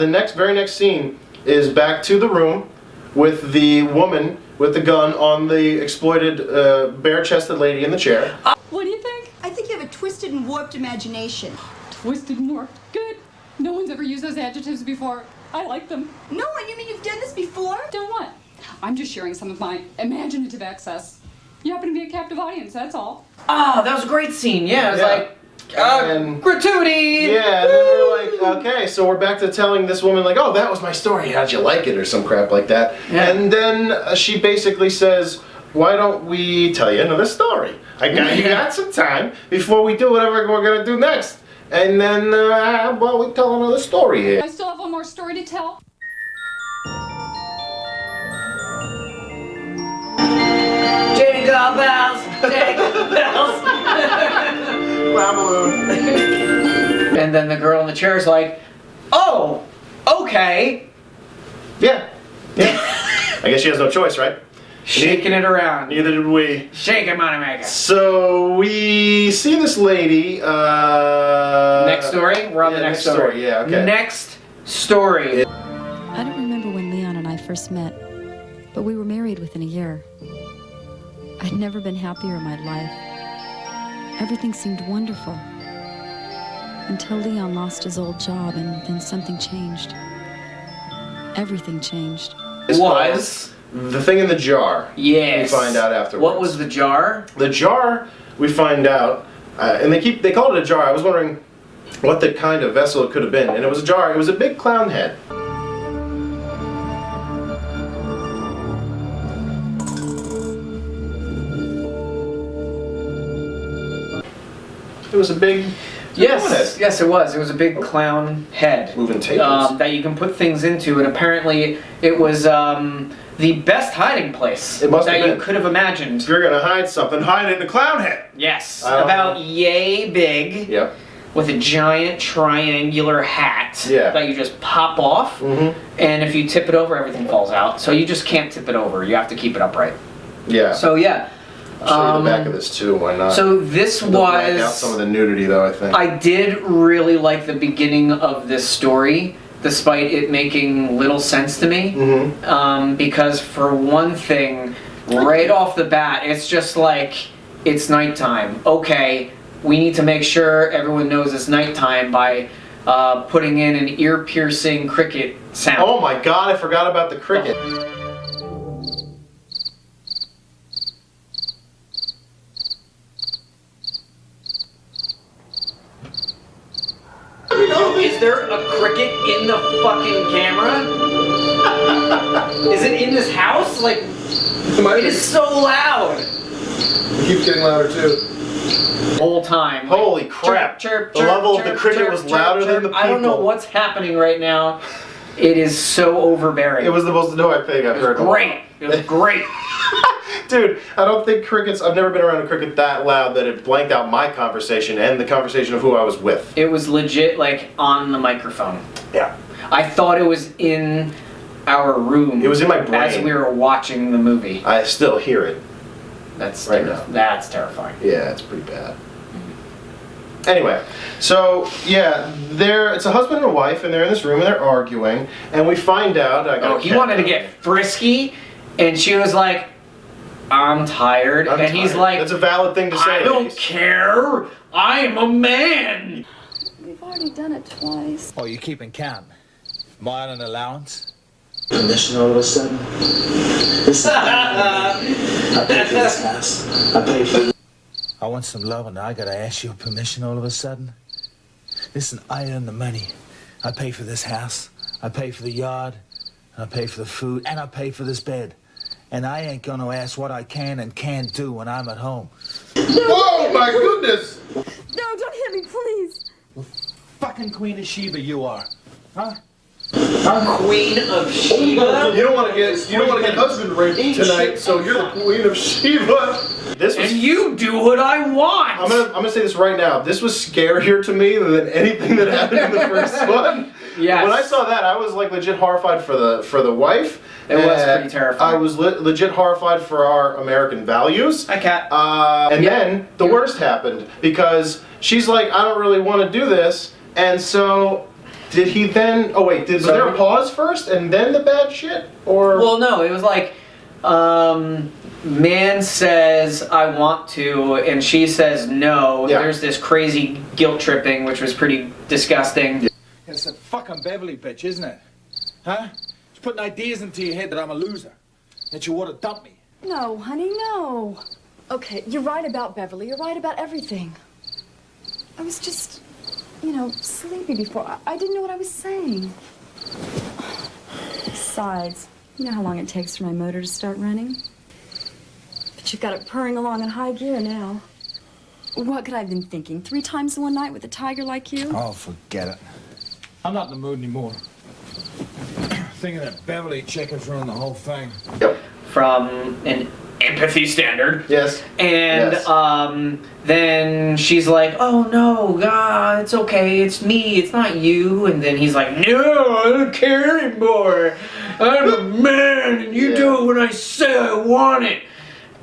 the very next scene is back to the room with the woman with the gun on the exploited bare-chested lady in the chair. What do you think? I think you have a twisted and warped imagination. Twisted and warped. Good. No one's ever used those adjectives before. I like them. No, you mean you've done this before? Done what? I'm just sharing some of my imaginative excess. You happen to be a captive audience, that's all. Ah, that was a great scene. Yeah, it was like, and gratuity! Yeah, and then we're like, okay, so we're back to telling this woman, like, oh, that was my story, how'd you like it, or some crap like that. Yeah. And then she basically says, why don't we tell you another story? You got some time before we do whatever we're going to do next. And then, well, we tell another story here. I still have one more story to tell. Jingle bells, jingle bells. Clown balloon. And then the girl in the chair is like, oh, okay. Yeah. I guess she has no choice, right? Shaking it around. Neither did we. Shake it, moneymaker. So we see this lady. Next story? We're on the next story. Yeah, okay. Next story. I don't remember when Leon and I first met, but we were married within a year. I'd never been happier in my life. Everything seemed wonderful. Until Leon lost his old job and then something changed. Everything changed. Was the thing in the jar. Yes. We find out afterwards. What was the jar? The jar, we find out, and they called it a jar. I was wondering what the kind of vessel it could have been. And it was a jar. It was a big clown head. It was a big clown head. Yes, it was. It was a big clown head. Moving tables. That you can put things into, and apparently it was the best hiding place It must that have been. you could have imagined. If you're gonna hide something, hide it in a clown head. Yes, I don't about know. yay big. Yep. With a giant triangular hat Yeah. that you just pop off, and if you tip it over, everything falls out. So you just can't tip it over. You have to keep it upright. Yeah. So yeah. I'll show you the back of this too. Why not? So this They'll blank out was. some of the nudity, though. I think. I did really like the beginning of this story, despite it making little sense to me. Because for one thing, right off the bat, it's just like it's nighttime. Okay. We need to make sure everyone knows it's nighttime by putting in an ear-piercing cricket sound. Oh my God! I forgot about the cricket. Is there a cricket in the fucking camera? Is it in this house? Like, it is so loud. It keeps getting louder too. The whole time. Like, Holy crap! Chirp, The chirp, level of chirp, the cricket chirp, was chirp, louder chirp. than the I don't know people. what's happening right now. It is so overbearing. It was the most annoying thing I've heard. Great. It was great. Dude, I don't think crickets, I've never been around a cricket that loud that it blanked out my conversation and the conversation of who I was with. It was legit, like, on the microphone. Yeah. I thought it was in our room. It was in my brain. As we were watching the movie. I still hear it. That's Right now. That's terrifying. Yeah, it's pretty bad. Anyway, so yeah, it's a husband and a wife, and they're in this room and they're arguing, and we find out. He wanted to get frisky, and she was like, "I'm tired," I'm and he's tired. like, "That's a valid thing to say." "I don't care. I'm a man." We've already done it twice. Oh, you keeping count? Am I on an allowance? Permission all of a sudden. Listen, I paid for this house. I paid for. I want some love and I gotta ask your permission all of a sudden? Listen, I earn the money. I pay for this house. I pay for the yard. I pay for the food. And I pay for this bed. And I ain't gonna ask what I can and can't do when I'm at home. Whoa, my goodness! No, don't hit me, please. Fucking Queen of Sheba you are. Huh? Queen of Sheba. You don't want to get husband raped tonight, so you're the Queen of Sheba. This was. And you do what I want. I'm gonna say this right now. This was scarier to me than anything that happened in the first one. Yes. When I saw that, I was like legit horrified for the wife. It was pretty terrifying. I was legit horrified for our American values. Hi, Kat. And then the worst happened because she's like, I don't really want to do this, and so Did he then? Oh wait, was there a pause first and then the bad shit, or? Well, no, it was like, man says I want to, and she says no. Yeah. There's this crazy guilt tripping, which was pretty disgusting. It's a fucking Beverly bitch, isn't it? Huh? She's putting ideas into your head that I'm a loser. That you ought to dump me. No, honey, no. Okay, you're right about Beverly. You're right about everything. I was just, sleepy before. I didn't know what I was saying. Besides, you know how long it takes for my motor to start running? But you've got it purring along in high gear now. What could I have been thinking? 3 times in one night with a tiger like you? Oh, forget it. I'm not in the mood anymore. Thinking that Beverly chick has ruined the whole thing. Yep. From an empathy standard. Yes. And Yes. then she's like, oh no, God, it's okay, it's me, it's not you. And then he's like, no, I don't care anymore. I'm a man and you do it when I say I want it.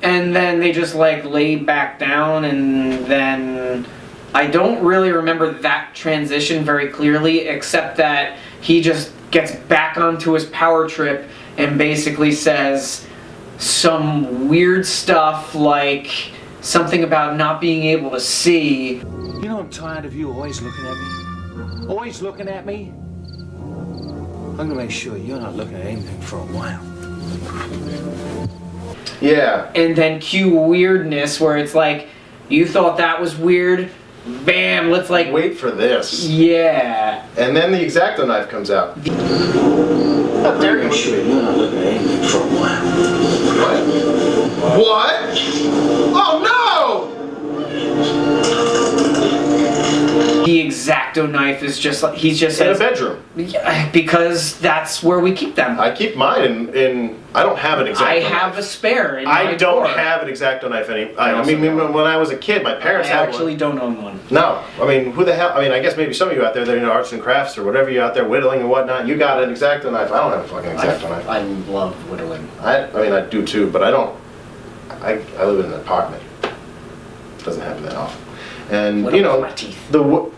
And then they just like lay back down, and then I don't really remember that transition very clearly, except that he just gets back onto his power trip and basically says some weird stuff like something about not being able to see. You know I'm tired of you always looking at me. Always looking at me. I'm gonna make sure you're not looking at anything for a while. Yeah. And then cue weirdness where it's like, you thought that was weird? Bam, let's like... Wait for this. Yeah. And then the X-Acto knife comes out. How dare you? Make sure you're not looking at anything for a while. What? What? Oh no! The X-Acto knife is just like, he just In a says... bedroom. Yeah, because that's where we keep them. I keep mine in I don't have an X-Acto I knife. have a spare in I my don't drawer. have an X-Acto knife anymore. I also mean, don't. when I was a kid, my I parents had actually one. don't own one. No, I mean, who the hell? I mean, I guess maybe some of you out there that are into arts and crafts or whatever you out there whittling and whatnot. You got an X-Acto knife. I don't have a fucking X-Acto knife. I love whittling. I mean, I do too, but I don't. I live in an apartment. Doesn't happen that often. And Whittle you know, with my teeth. the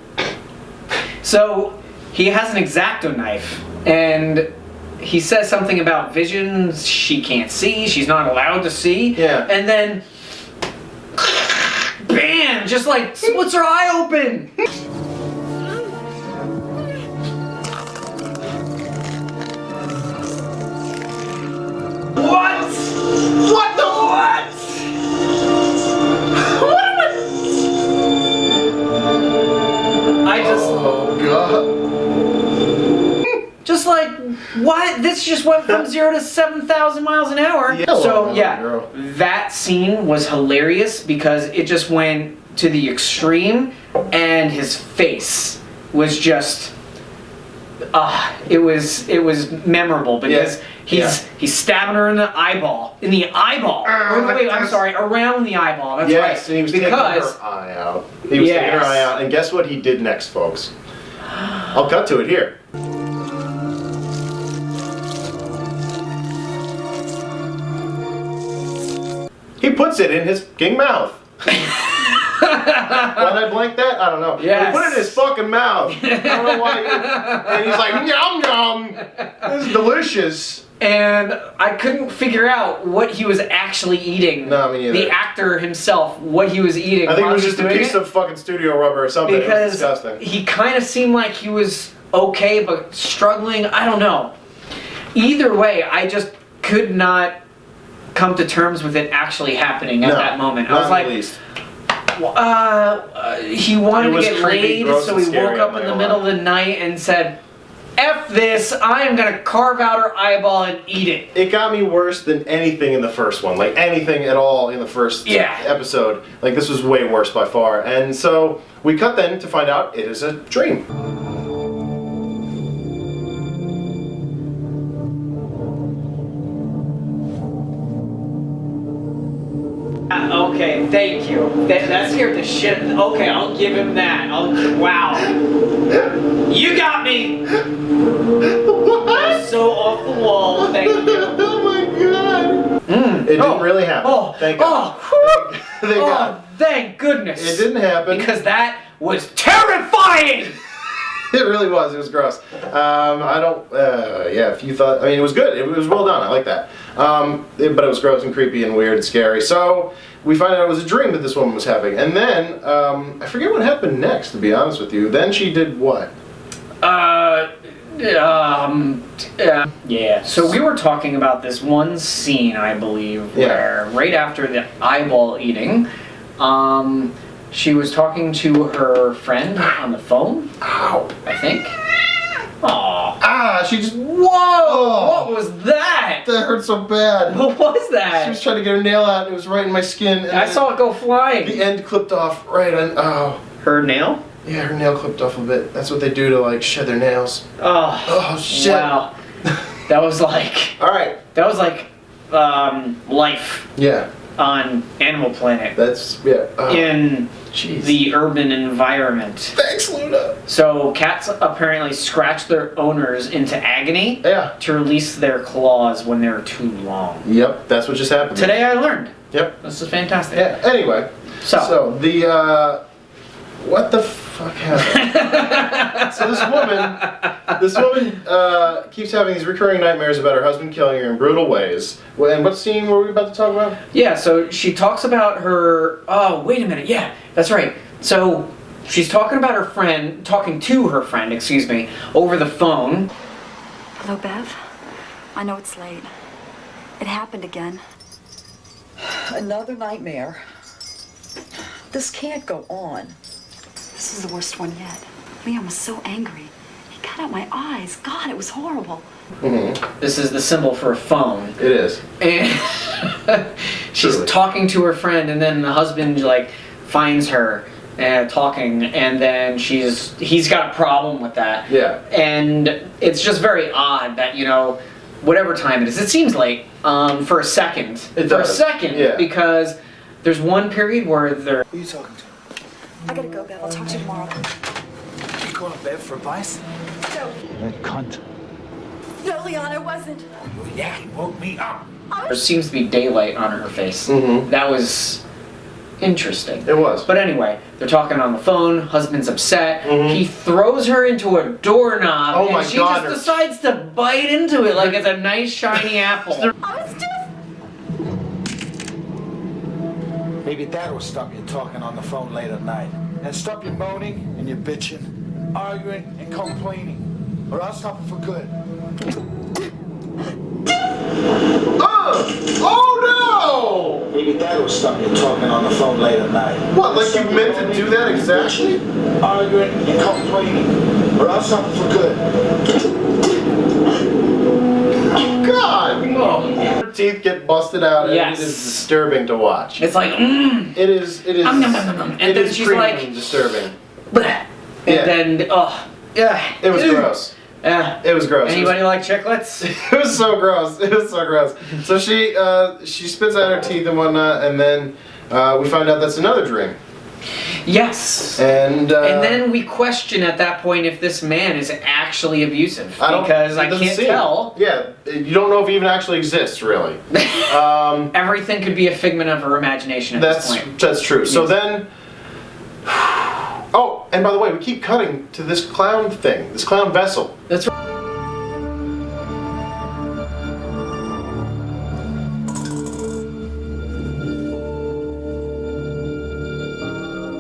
So he has an X-Acto knife, and he says something about visions she can't see, she's not allowed to see. Yeah. And then, bam, just like splits her eye open. What? what the what? What am I just, Oh god. just like, what? This just went from 0 to 7,000 miles an hour. Yeah. So Hello, yeah, girl. that scene was hilarious because it just went to the extreme, and his face was just, it was memorable because Yeah. he's stabbing her in the eyeball, Or, wait, I'm sorry, around the eyeball. That's Yes, right. and he was because taking her eye out. He was taking her eye out, and guess what he did next, folks? I'll cut to it here. He puts it in his fucking mouth. Why did I blank that? I don't know. Yes. He put it in his fucking mouth. I don't know why. And he's like, yum yum. This is delicious. And I couldn't figure out what he was actually eating. No, me neither. The actor himself, what he was eating. I think it while was he was just a doing piece it. of fucking studio rubber or something. It was Because disgusting. he kind of seemed like he was okay, but struggling. I don't know. Either way, I just could not come to terms with it actually happening at that moment. I was not in like, the least. he wanted It to was get creepy, laid, gross, so and he scary, woke up I'm in not the gonna middle of the night and said, F this, I am gonna carve out her eyeball and eat it. It got me worse than anything in the first one. Like anything at all in the first episode. Like this was way worse by far. And so we cut then to find out it is a dream. Okay, thank you. That scared the shit. Okay, I'll give him that. Wow. You got me! What? So off the wall, thank you. Oh my god. It didn't really happen. Oh, Thank God. Thank oh, God. thank goodness. It didn't happen. Because that was terrifying! It really was. It was gross. I don't. Yeah, if you thought, I mean, it was good. It was well done. I like that. But it was gross and creepy and weird and scary. So we find out it was a dream that this woman was having, and then I forget what happened next. To be honest with you, then she did what? Yeah. So we were talking about this one scene, I believe, where right after the eyeball eating, she was talking to her friend on the phone. Ow! I think. Aww. Ah! She just. Whoa! Oh, What was that? that hurt so bad. What was that? She was trying to get her nail out, and it was right in my skin. And I saw it go flying. the end clipped off right on. Oh. Her nail? Yeah, her nail clipped off a bit. That's what they do to like shed their nails. Oh. Oh shit! Wow. That was like. All right. That was like, life Yeah. on Animal Planet That's in jeez. the urban environment. Thanks, Luna. So cats apparently scratch their owners into agony Yeah. to release their claws when they're too long. Yep. That's what just happened. Today I learned. Yep. This is fantastic. Yeah. Anyway. So the what the fuck happened? So this woman keeps having these recurring nightmares about her husband killing her in brutal ways. And what scene were we about to talk about? yeah, so she talks about her. Oh, wait a minute. Yeah, that's right. So she's talking to her friend, excuse me, over the phone. Hello, Bev. I know it's late. It happened again. Another nightmare. This can't go on. This was the worst one yet. Leon was so angry. He cut out my eyes. God, it was horrible. Mm-hmm. This is the symbol for a phone. It is. And she's Truly. talking to her friend, and then the husband like finds her talking, and then he's got a problem with that. Yeah. And it's just very odd that, you know, whatever time it is, it seems late for a second. It For a does. second, Yeah. because there's one period where they're. Who are you talking to? I gotta go, Bev. I'll talk to you tomorrow. You calling Bev for advice? No, That cunt. no, Leon, I wasn't. Yeah, he woke me up. There seems to be daylight on her face. Mhm. That was interesting. It was. But anyway, they're talking on the phone. Husband's upset. Mhm. He throws her into a doorknob, Oh and my she God, just decides to bite into it like it's a nice shiny apple. I was just... Maybe that will stop you talking on the phone late at night. And stop your moaning and your bitching, arguing and complaining. Or I'll stop it for good. Oh no! Maybe that will stop you talking on the phone late at night. What? Like you meant to do that exactly? Arguing and complaining. Or I'll stop it for good. God! Her teeth get busted out, and Yes. it is disturbing to watch. It's like, It is. It is. Nom, nom, nom, nom, nom. And it then is she's premium like- disturbing. bleh. And Yeah. then, yeah. It was gross. It was gross. Anybody like chiclets? It was so gross. It was so gross. So she spits out her teeth and whatnot, and then we find out that's another dream. Yes. And then we question at that point if this man is actually abusive, because I it doesn't can't seem- tell. Yeah, you don't know if he even actually exists, really. Everything could be a figment of her imagination at this point. That's true. So Yes. then. Oh, and by the way, we keep cutting to this clown thing, this clown vessel. That's right.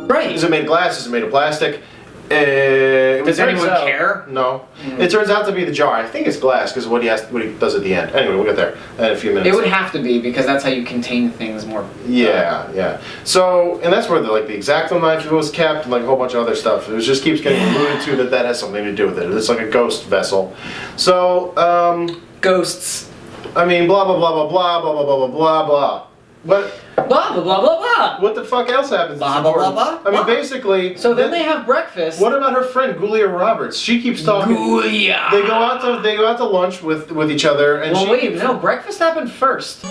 Right. Is it made of glass? Is it made of plastic? Does anyone care? No. It turns out to be the jar. I think it's glass because what he does at the end. Anyway, we'll get there in a few minutes. It would have to be, because that's how you contain things more. Yeah. So, and that's where the X-Acto knife was kept, and like a whole bunch of other stuff. It just keeps getting alluded to that has something to do with it. It's like a ghost vessel. So, Ghosts. I mean, blah blah blah blah blah blah blah blah blah blah. What? Blah blah blah blah blah. What the fuck else happens? Blah, that's blah, important? blah, blah, I mean, blah. basically. So then they have breakfast. What about her friend Gulia Roberts? She keeps talking. Gulia. They go out to lunch with each other, and Well, she. wait, no, breakfast happened first.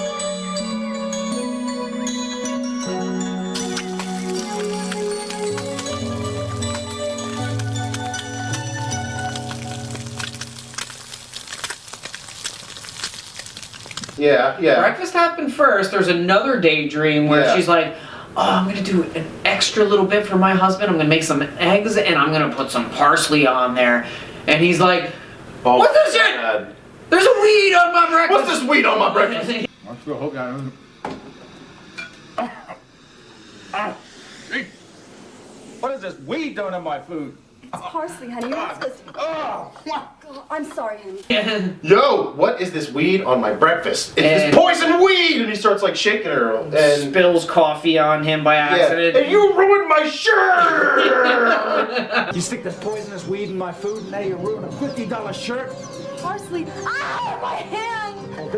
Yeah. Breakfast happened first. There's another daydream where Yeah. she's like, oh, I'm gonna do an extra little bit for my husband. I'm gonna make some eggs and I'm gonna put some parsley on there. And he's like, what's this shit? God. There's a weed on my breakfast. What's this weed on my breakfast? What is this weed doing in my food? It's parsley, honey. You're not supposed to. Oh, I'm sorry, honey. Yo, what is this weed on my breakfast? It's And- this poison weed! And he starts like shaking her and spills coffee on him by accident. And you ruined my shirt! You stick this poisonous weed in my food and now you ruin a $50 shirt? Parsley. Ah, my hand! Oh,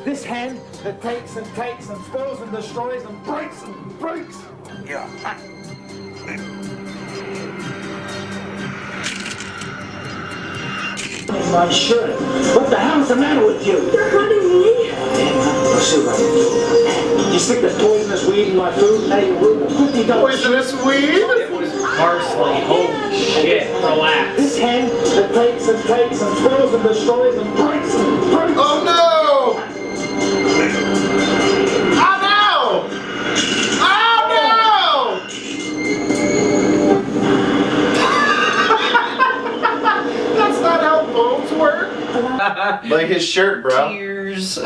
this hand that takes and takes and spills and destroys and breaks and breaks. Yeah. My shirt. What the hell's the matter with you? They're hurting me. Let's see what I can do. You stick this poisonous weed in my food, now you ruin a $50 Poisonous weed? It was parsley. Holy shit, relax. This hand that takes and takes and spills and destroys and breaks and breaks. Oh no! Oh no! Oh no! That's not how bones work. Like his shirt, bro. Tears.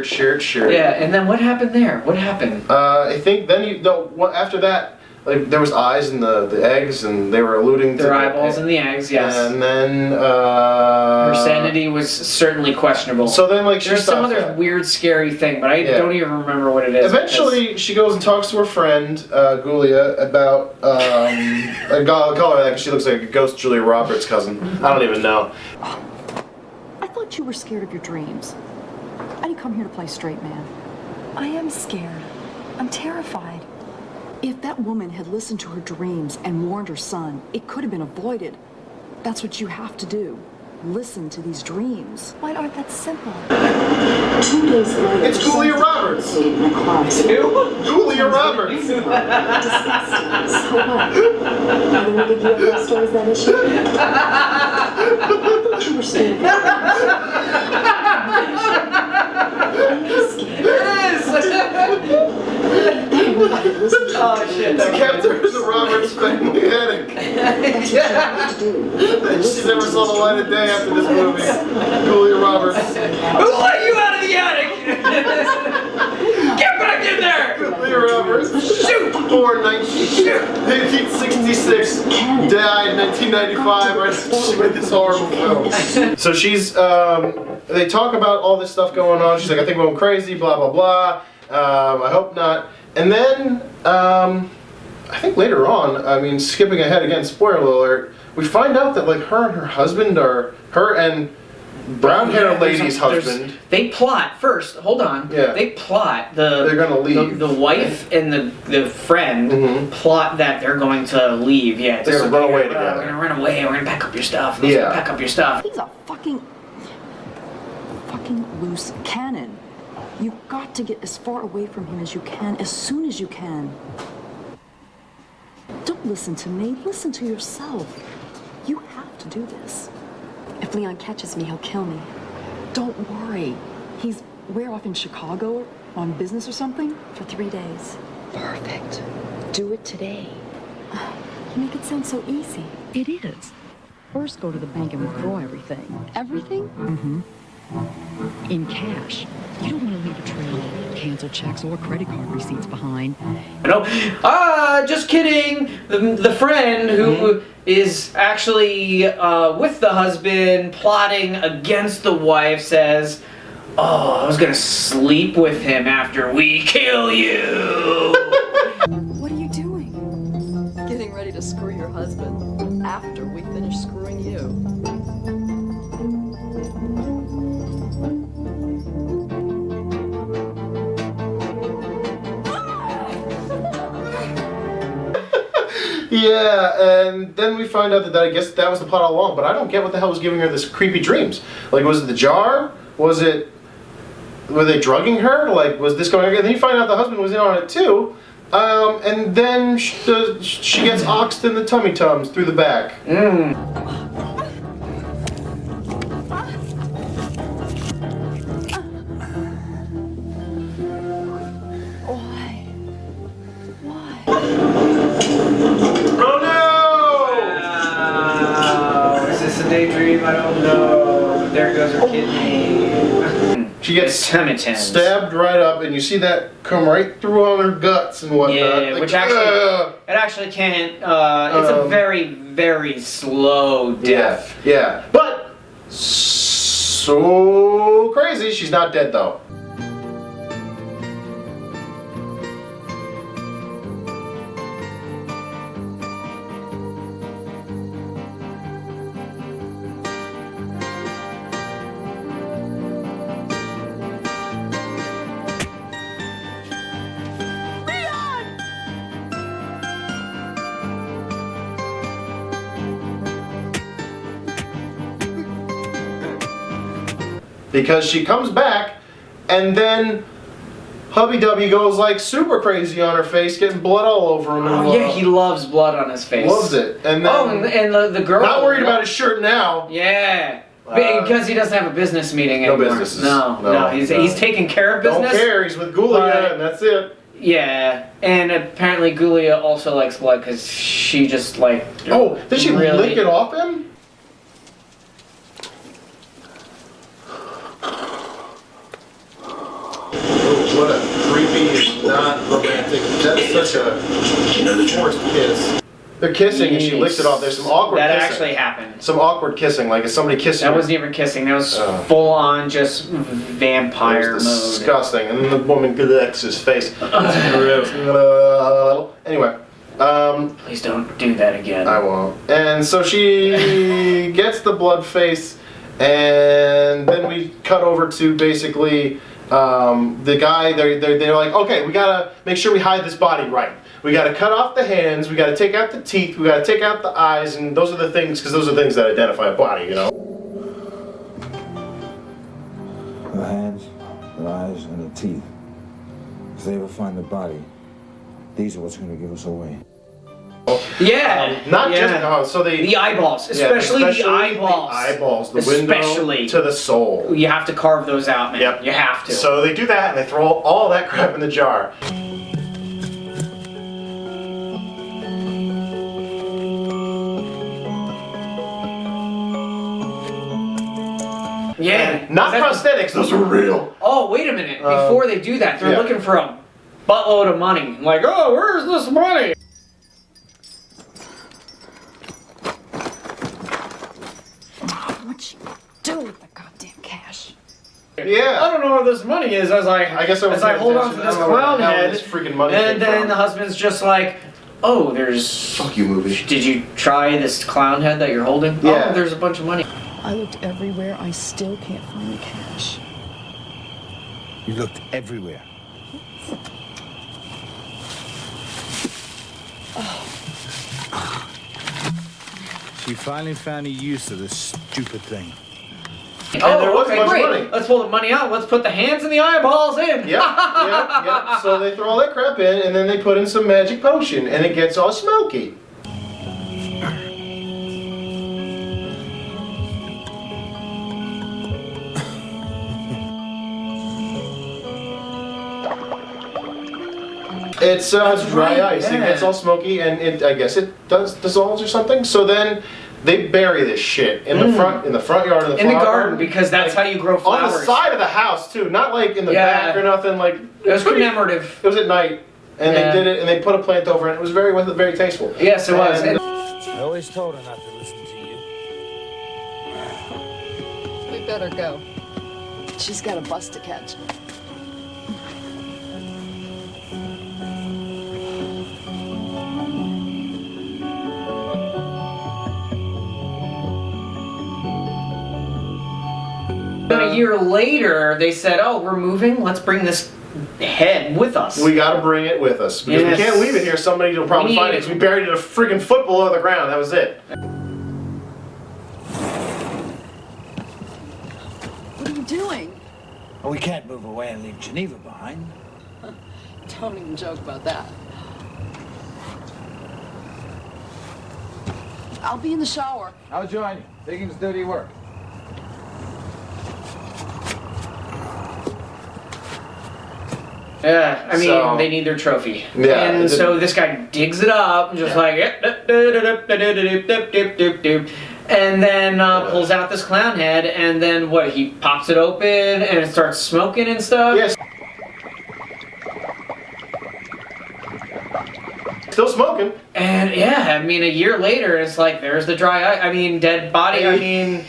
Shirt. Yeah, and then what happened there? What happened? I think then after that, like there was eyes in the eggs, and they were alluding to Their eyeballs in the eggs, yes. And then Her sanity was certainly questionable. So then, like, she there's some stopped other that. weird, scary thing, but I Yeah. don't even remember what it is. Eventually, she goes and talks to her friend Gulia about I call her that because she looks like a ghost Julia Roberts' cousin. I don't even know. I thought you were scared of your dreams. I didn't come here to play straight man. I am scared. I'm terrified. If that woman had listened to her dreams and warned her son, it could have been avoided. That's what you have to do. Listen to these dreams. Why aren't that simple? 2 days later. It's Julia Roberts. Julia Roberts. So what? Are they making you up those stories that issue? I thought you were scared. Oh shit. They kept her in the Roberts family attic. That's what you have to do. And she never saw the light of day after this movie. Julia Roberts. Who let you out of the attic? Get back in there! Julia Roberts. Shoot! Born 1966, died 1995. Right after she made this horrible film. So she's, they talk about all this stuff going on. She's like, I think I'm going crazy, blah, blah, blah. I hope not. And then, I think later on, I mean, skipping ahead again, spoiler alert, we find out that like her and her husband are, her and brown hair lady's husband. They plot first. Hold on. Yeah. They plot They're gonna leave. The wife and the friend plot that they're going to leave. Yeah. They're gonna run away together. We're gonna run away. We're gonna pack up your stuff. Yeah. Pack up your stuff. He's a fucking loose cannon. You've got to get as far away from him as you can, as soon as you can. Don't listen to me. Listen to yourself. You have to do this. If Leon catches me, he'll kill me. Don't worry. He's way off in Chicago on business or something for 3 days. Perfect. Do it today. You make it sound so easy. It is. First, go to the bank and withdraw everything. Everything? Mm-hmm. In cash. You don't want to leave a trail of canceled checks or credit card receipts behind. No. Just kidding. The friend who is actually with the husband plotting against the wife says, "Oh, I was gonna sleep with him after we kill you." What are you doing? Getting ready to screw your husband after we finish screwing you. Yeah, and then we find out that I guess that was the plot all along, but I don't get what the hell was giving her this creepy dreams. Like, was it the jar? Was it... Were they drugging her? Like, was this going on? And then you find out the husband was in on it too. And then she gets oxed in the tummy tums through the back. Why? like, oh no, there goes her kidney. She gets Temitans. stabbed right up, and you see that come right through on her guts and whatnot. Yeah, Like, which actually, it actually can't. It's a very, very slow death. Yeah, but so crazy. She's not dead though. Because she comes back, and then Hubby Dubby goes like super crazy on her face, getting blood all over him. Oh yeah, he loves blood on his face. Loves it. And then and the girl. not worried about his shirt now. Yeah. Because he doesn't have a business meeting No anymore. businesses. No. He's taking care of business. Don't care. He's with Gulia, and that's it. Yeah, and apparently Gulia also likes blood because she just like. Oh, did she really lick it off him? What a creepy and not romantic. That's such a forced kiss. They're kissing and she licks it off. There's some awkward That kissing. actually happened. Some awkward kissing, like is somebody kissing That her? wasn't even kissing. That was full on just vampire It was mode. disgusting. And then the woman licks his face. Gross. Anyway. Please don't do that again. I won't. And so she gets the blood face, and then we cut over to basically the guy. They're like, okay, we gotta make sure we hide this body right. We gotta cut off the hands. We gotta take out the teeth. We gotta take out the eyes, and those are the things, because those are things that identify a body, you know. The hands, the eyes, and the teeth. If they ever find the body, these are what's going to give us away. Yeah. Not just so the eyeballs, especially the eyeballs. The eyeballs, the window to the soul. You have to carve those out, man. Yep. You have to. So they do that, and they throw all that crap in the jar. Yeah. Not prosthetics, those are real. Oh, wait a minute. Before they do that, they're looking for a buttload of money. Like, oh, where's this money? What'd you do with the goddamn cash? Yeah. I don't know where this money is as I guess as I hold on to this clown head. This freaking money And came then from. the husband's just like, oh, there's... Fuck you, movie. Did you try this clown head that you're holding? Yeah. Oh, there's a bunch of money. I looked everywhere. I still can't find the cash. You looked everywhere. She finally found a use of this stupid thing. Oh, there was a okay, bunch of great. money. Let's pull the money out. Let's put the hands and the eyeballs in. Yep. So they throw all that crap in, and then they put in some magic potion, and it gets all smoky. It's dry ice. It gets all smoky, and I guess it dissolves or something. So then they bury this shit in the front yard of the In the flower garden, because that's how you grow flowers. On the side of the house too, not like in the back or nothing. Like it was commemorative. It was at night, and they did it, and they put a plant over it. It was very tasteful. Yes, it was. I always told her not to listen to you. We better go. She's got a bus to catch. A year later, they said, "Oh, we're moving. Let's bring this head with us." We got to bring it with us because we can't leave it here. Somebody will probably find it. 'Cause we buried it a freaking foot below the ground. That was it. What are you doing? Oh, we can't move away and leave Geneva behind. Don't even joke about that. I'll be in the shower. I'll join you. Digging's dirty work. Yeah, I mean, So- they need their trophy. Yeah, And it's a- so this guy digs it up, and just like, And then pulls out this clown head, and then what? He pops it open, and it starts smoking and stuff. Yes. Still smoking. And yeah, I mean, a year later, it's like there's the dry eye. I mean, dead body. I mean,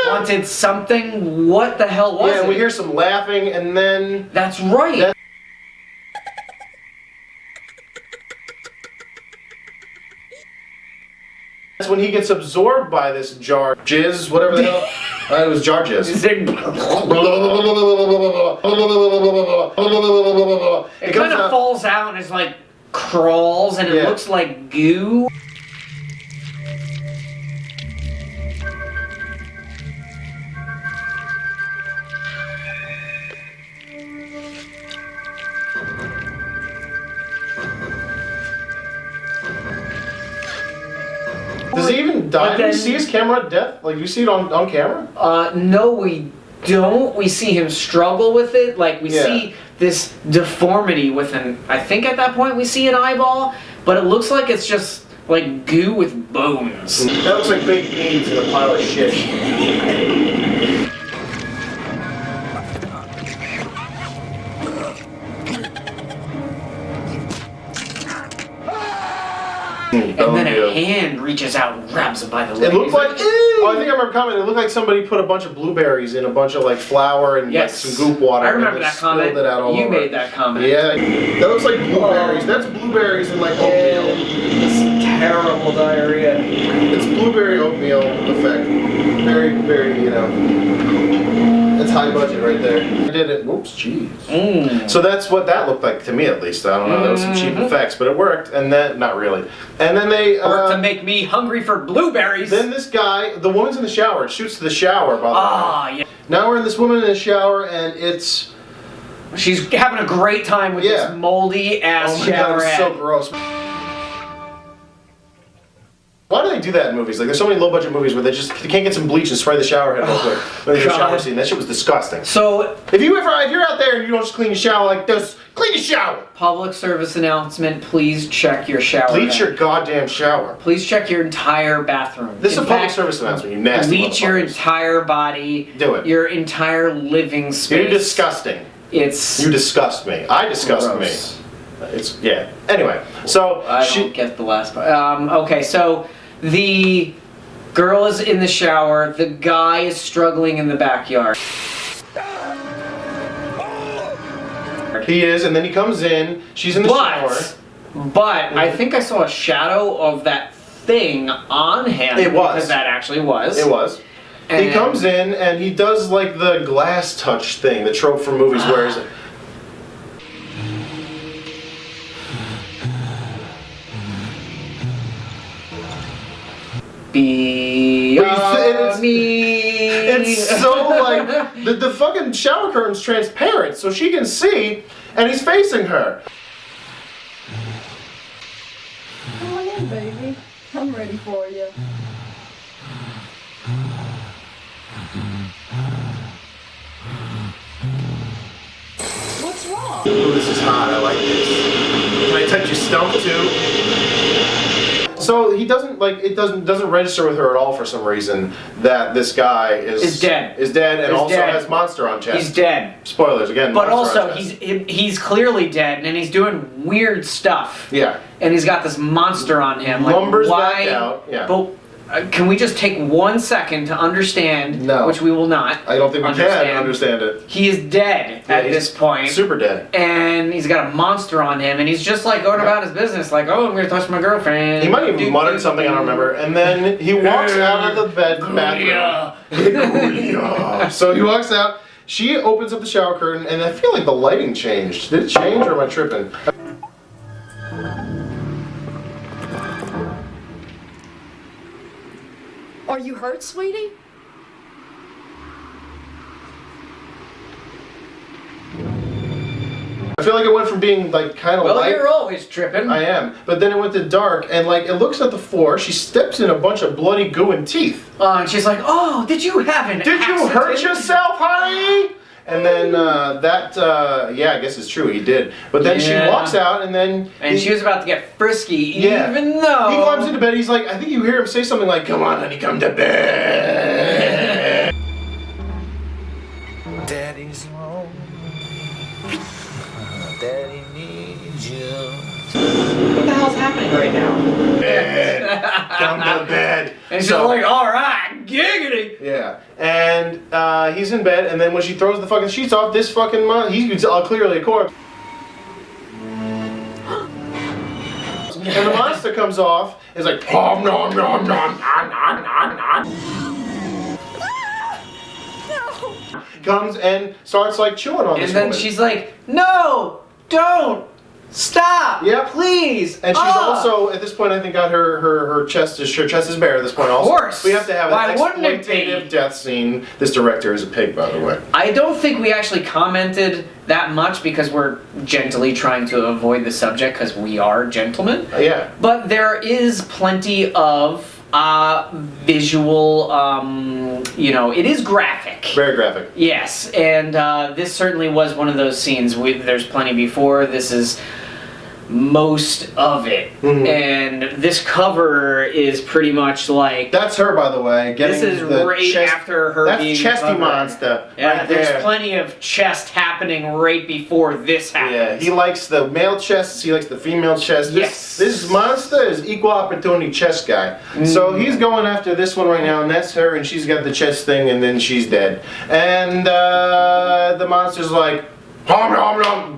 wanted something. What the hell was it? Yeah, we hear some laughing, and then That's right. That's when he gets absorbed by this jar jizz, whatever the hell. It was jar jizz. It kind of falls out and it's like crawls and it looks like goo. Does he even die? Do you see his camera at death? Like, you see it on camera? No, we don't. We see him struggle with it. Like, we see this deformity with an... I think at that point we see an eyeball, but it looks like it's just, like, goo with bones. That looks like baked beans in a pile of shit. And then a hand reaches out and grabs him by the leg. It looked like... Oh, I think I remember commenting. It looked like somebody put a bunch of blueberries in a bunch of, like, flour and like, some goop water. I remember and that comment. It out all you over. made that comment. Yeah. That looks like blueberries. That's blueberries and, like, oatmeal. It's terrible diarrhea. It's blueberry oatmeal effect. Very, very, you know... It's high budget right there. I did it. Whoops, jeez. So that's what that looked like to me, at least. I don't know. There was some cheap effects, but it worked. And then, not really. And then they worked to make me hungry for blueberries. Then this guy, the woman's in the shower. It shoots to the shower. By the way. Yeah. Now we're in this woman in the shower, and it's she's having a great time with this moldy ass shower. God, it's so gross. Why do they do that in movies? Like, there's so many low-budget movies where they can't get some bleach and spray the shower head real quick. When they do a shower scene. That shit was disgusting. So, if you're out there and you don't just clean your shower like this, clean your shower. Public service announcement: please check your shower. Bleach your goddamn shower. Please check your entire bathroom. This is a public service announcement. You nasty bleach your entire body. Do it. Your entire living space. You're disgusting. You disgust me. I disgust me. It's Anyway, so I don't get the last part. Okay, so. The girl is in the shower. The guy is struggling in the backyard. He is, and then he comes in. She's in the shower. But I think I saw a shadow of that thing on him. It was. Because that actually was. It was. And he comes in, and he does, like, the glass touch thing, the trope from movies where is it? It's so like the fucking shower curtain's transparent, so she can see, and he's facing her. Come on in, baby. I'm ready for you. What's wrong? Ooh, this is hot. I like this. Can I touch your stump too? So he doesn't doesn't register with her at all for some reason that this guy is dead. And also has monster on chest. He's dead. Spoilers again. But also he's clearly dead and he's doing weird stuff. Yeah. And he's got this monster on him. Like, Lumbers why? back out. Yeah. But can we just take 1 second to understand? No. Which we will not. I don't think we can understand it. He is dead at this point. Super dead. And he's got a monster on him, and he's just like going about his business, like, oh, I'm gonna touch my girlfriend. He might even muttered something, I don't remember. And then he walks out of the bathroom. So he walks out. She opens up the shower curtain, and I feel like the lighting changed. Did it change, or am I tripping? Are you hurt, sweetie? I feel like it went from being like kind of light. Well, you're always tripping. I am. But then it went to dark, and like it looks at the floor. She steps in a bunch of bloody goo and teeth. And she's like, oh, did you have an accident? Did you hurt yourself, honey? And then yeah, I guess it's true, he did. But then she walks out, and then she was about to get frisky, Yeah. even though he climbs into bed. He's like, I think you hear him say something like, "Come on, honey, come to bed." Daddy's home. Daddy needs you. what the hell's happening right now? Bed. Come to bed. And she's like, all right, giggity. Yeah, and he's in bed, and then when she throws the fucking sheets off, this fucking he's clearly a corpse. And the monster comes off, is like, nom nom nom nom nom nom nom. Comes and starts like chewing on this And then woman. she's like, no, don't, stop, Yep. please. And she's also, at this point, I think got her chest is bare at this point also. Of course. We have to have Why an wouldn't it exploitative be? death scene. This director is a pig, by the way. I don't think we actually commented that much because we're gently trying to avoid the subject because we are gentlemen. Yeah. But there is plenty of visual, it is graphic. Very graphic. Yes, and this certainly was one of those scenes. There's plenty before. This is most of it. Mhm. And this cover is pretty much like... That's her, by the way. This is right after her That's being Chesty covered. Monster. Yeah, right there's there. plenty of chest happening right before this happens. Yeah, he likes the male chests, he likes the female chest. This monster is equal opportunity chest guy. So he's going after this one right now, and that's her, and she's got the chest thing, and then she's dead. And the monster's like, hom, hom, hom.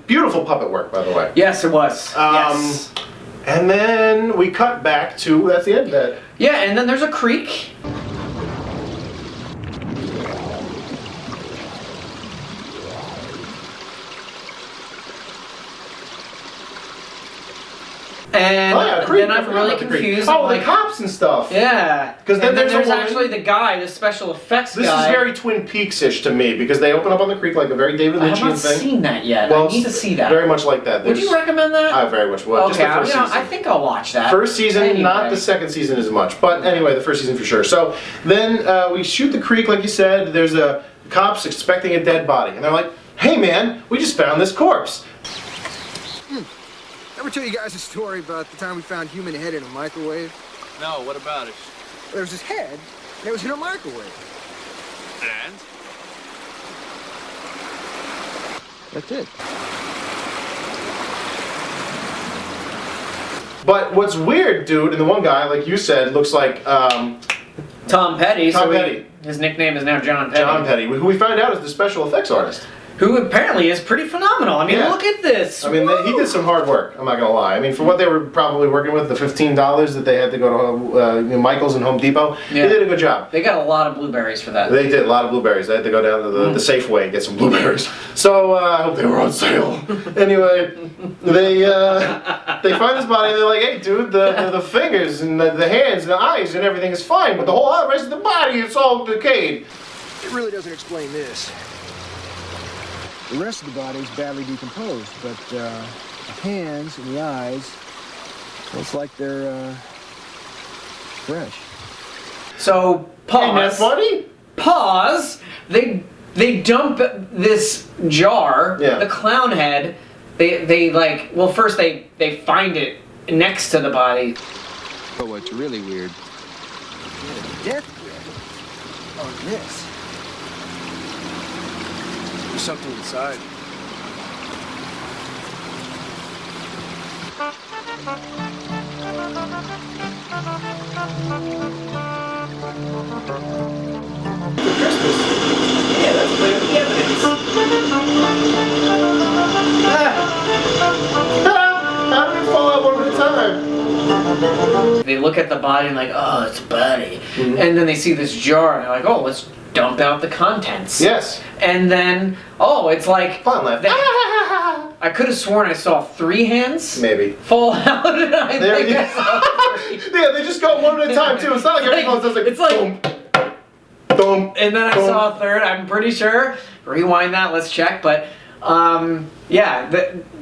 Beautiful puppet work, by the way. Yes, it was. Yes. And then we cut back to, that's the end of that. Yeah, and then there's a creek. And Oh yeah, creek. then I I'm forgot really about the creek. confused. Oh, like, the cops and stuff. yeah. 'Cause then And there's a woman- actually the guy, the special effects This guy. is very Twin Peaks-ish to me, because they open up on the creek like a very David I have Lynchian not thing. seen that yet. Well, I need to see that. Very much like that. Would you There's- recommend that? I very much would. Okay, Just the first season. I think I'll watch that. First season, Anyway. not the second season as much. But anyway, the first season for sure. So then we shoot the creek, like you said. There's a cops expecting a dead body. And they're like, hey man, we just found this corpse. Ever tell you guys a story about the time we found human head in a microwave? No, what about it? There was this head, and it was in a microwave. And? That's it. But what's weird, dude, and the one guy, like you said, looks like Tom Petty. Tom Petty. His nickname is now John Petty. John Petty, who we found out is the special effects artist. Who apparently is pretty phenomenal. I mean, Yeah. look at this. I mean, he did some hard work. I'm not gonna lie. I mean, for what they were probably working with, the $15 that they had to go to Michael's and Home Depot, Yeah. they did a good job. They got a lot of blueberries for that. They did a lot of blueberries. They had to go down to the Safeway and get some blueberries. So I hope they were on sale. Anyway, they find this body and they're like, "Hey, dude, the fingers and the hands and the eyes and everything is fine, but the whole rest of the body, it's all decayed." It really doesn't explain this. The rest of the body is badly decomposed, but the hands and the eyes, looks like they're fresh. So pause. Ain't that funny? Pause. They dump this jar, the clown head. They like, well, first they find it next to the body. But what's really weird? Death grip on this. There's something inside. Yeah, that's clearly evidence. How did it fall out one at a time? They look at the body and like, oh, it's a body. And then they see this jar and they're like, oh, let's dump out the contents. Yes. And then, oh, it's like... Fun left. I could have sworn I saw 3 hands Maybe. fall out, and I There think you I saw 3. Yeah, they just go one at a time too. It's not like everyone's just like, it's like, boom, boom. and then I boom. saw a 3rd. I'm pretty sure. Rewind that. Let's check. But yeah,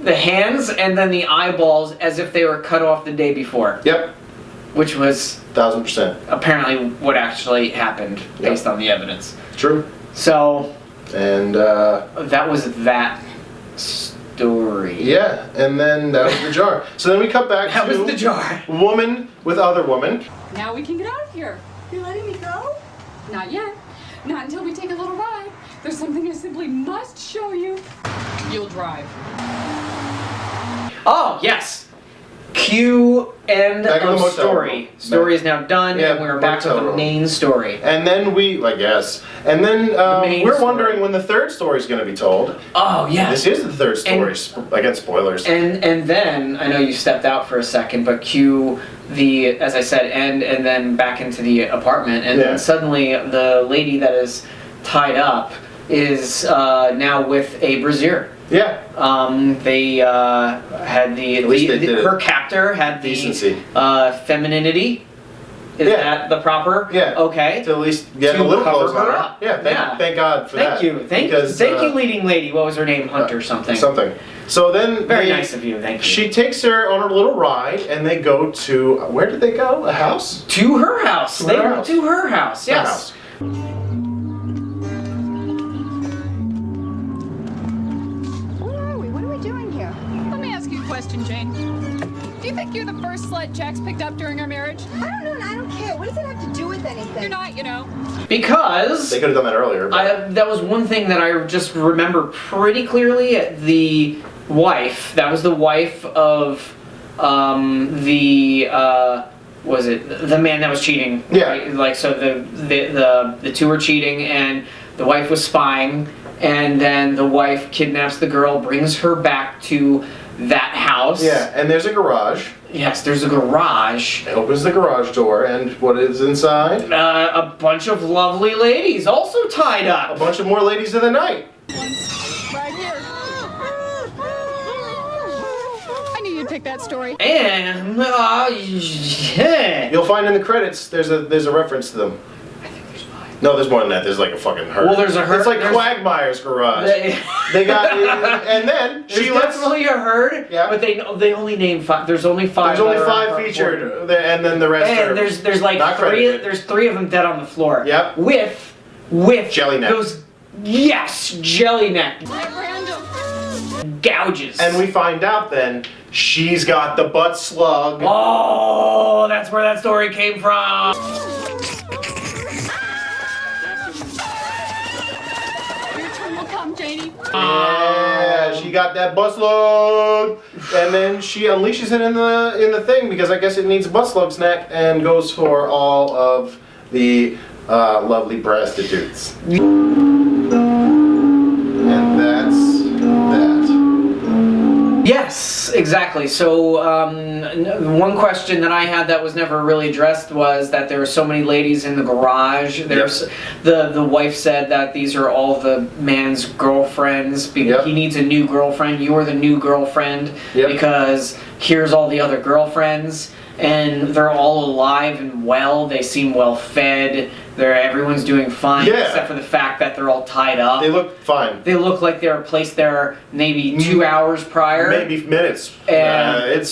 the hands and then the eyeballs as if they were cut off the day before. Yep. Which was 1000%. apparently what actually happened based on the evidence. True. So And that was that story. Yeah, and then that was the jar. So then we cut back That to was the jar. woman with other woman. Now we can get out of here. You're letting me go? Not yet. Not until we take a little ride. There's something I simply must show you. You'll drive. Oh, yes. Cue end Back in the of motel story. room. Story is now done, Yeah, and we're back to motel the room. main story. And then I guess. And then main we're story. wondering when the third story's going to be told. Oh, yes. This is the third story. Again, spoilers. And then, I know you stepped out for a second, but cue the, as I said, end, and then back into the apartment, and Yeah. then suddenly the lady that is tied up is now with a brazier. Yeah. They had least they did her it. captor had the Decency. femininity. Is Yeah. that the proper? Yeah. Okay. To at least get To a little cover clothes on her her. up. Yeah, thank God for Thank that. you. Thank you, leading lady. What was her name? Hunter something. Something. So then Very nice of you. Thank you. She takes her on a little ride, and they go to where did they go? A house? To her house. To They her went house. to her house. Her Yes. house. Where are we? What are we doing here? Let me ask you a question, Jane. Do you think you're the first slut Jax picked up during our marriage? I don't know and I don't care. What does it have to do with anything? You're not, you know. Because They could have done that earlier. But that was one thing that I just remember pretty clearly. The wife, that was the wife of was it the man that was cheating? Yeah. Right? Like, so the two were cheating, and the wife was spying, and then the wife kidnaps the girl, brings her back to that house. yeah, and there's a garage. Yes, there's a garage. It opens the garage door, and what is inside? A bunch of lovely ladies also tied up. A bunch of more ladies of the night. Right here. I knew you'd pick that story. And yeah. You'll find in the credits there's a reference to them. I think there's 5. No, there's more than that. There's like a fucking herd. Well, there's a herd. It's like There's- Quagmire's garage. They got, and then There's she lets. definitely a herd, Yeah. but they only name 5. There's only 5. There's only that are 5 reported. featured, and then the rest are. And there's like not 3. credited. There's 3 of them dead on the floor. Yep. With Jelly neck. those jelly neck gouges. And we find out then she's got the butt slug. Oh, that's where that story came from. Your turn will come, Janie. Yeah, she got that butt slug, and then she unleashes it in the thing because I guess it needs a butt slug snack and goes for all of the lovely prostitutes. And that's that. Yes, exactly. So one question that I had that was never really addressed was that there were so many ladies in the garage. There's the wife said that these are all the man's girlfriends. He needs a new girlfriend. You're the new girlfriend because here's all the other girlfriends. And they're all alive and well. They seem well fed. Everyone's doing fine, except for the fact that they're all tied up. They look fine. They look like they were placed there maybe 2 hours prior. Maybe minutes. And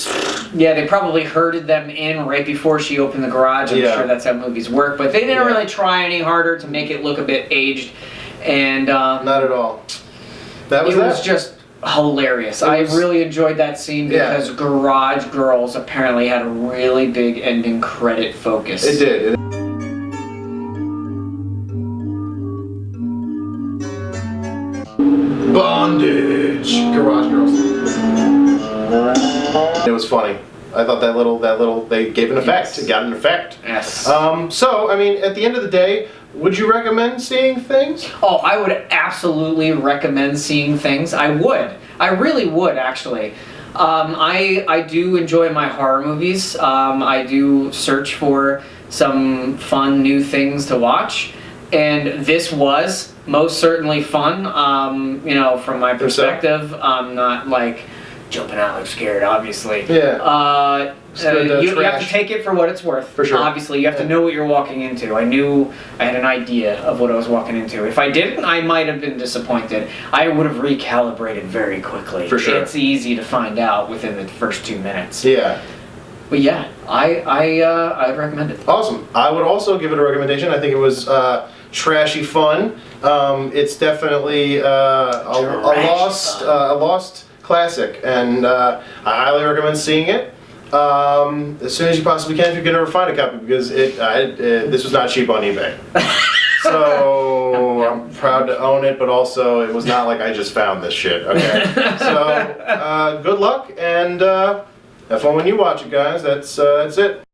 they probably herded them in right before she opened the garage. I'm sure that's how movies work. But they didn't really try any harder to make it look a bit aged. And not at all. That was it was just hilarious. I really enjoyed that scene because Garage Girls apparently had a really big ending credit focus. It did. Bondage. Garage Girls. It was funny. I thought that little they gave an effect. It got an effect. Yes. So I mean, at the end of the day, would you recommend seeing Things? Oh, I would absolutely recommend seeing Things. I would. I really would, actually. I do enjoy my horror movies. I do search for some fun new things to watch. And this was most certainly fun. From my perspective, I'm not like jumping out like scared, obviously. Yeah. You have to take it for what it's worth. For sure. Obviously, you have to know what you're walking into. I knew I had an idea of what I was walking into. If I didn't, I might have been disappointed. I would have recalibrated very quickly. For sure. It's easy to find out within the first 2 minutes. Yeah. But yeah, I would recommend it. Awesome. I would also give it a recommendation. I think it was trashy fun. It's definitely a lost classic, and I highly recommend seeing it as soon as you possibly can if you can ever find a copy, because this was not cheap on eBay. So I'm proud to own it, but also it was not like I just found this shit. Okay, so good luck and have fun when you watch it, guys. That's it.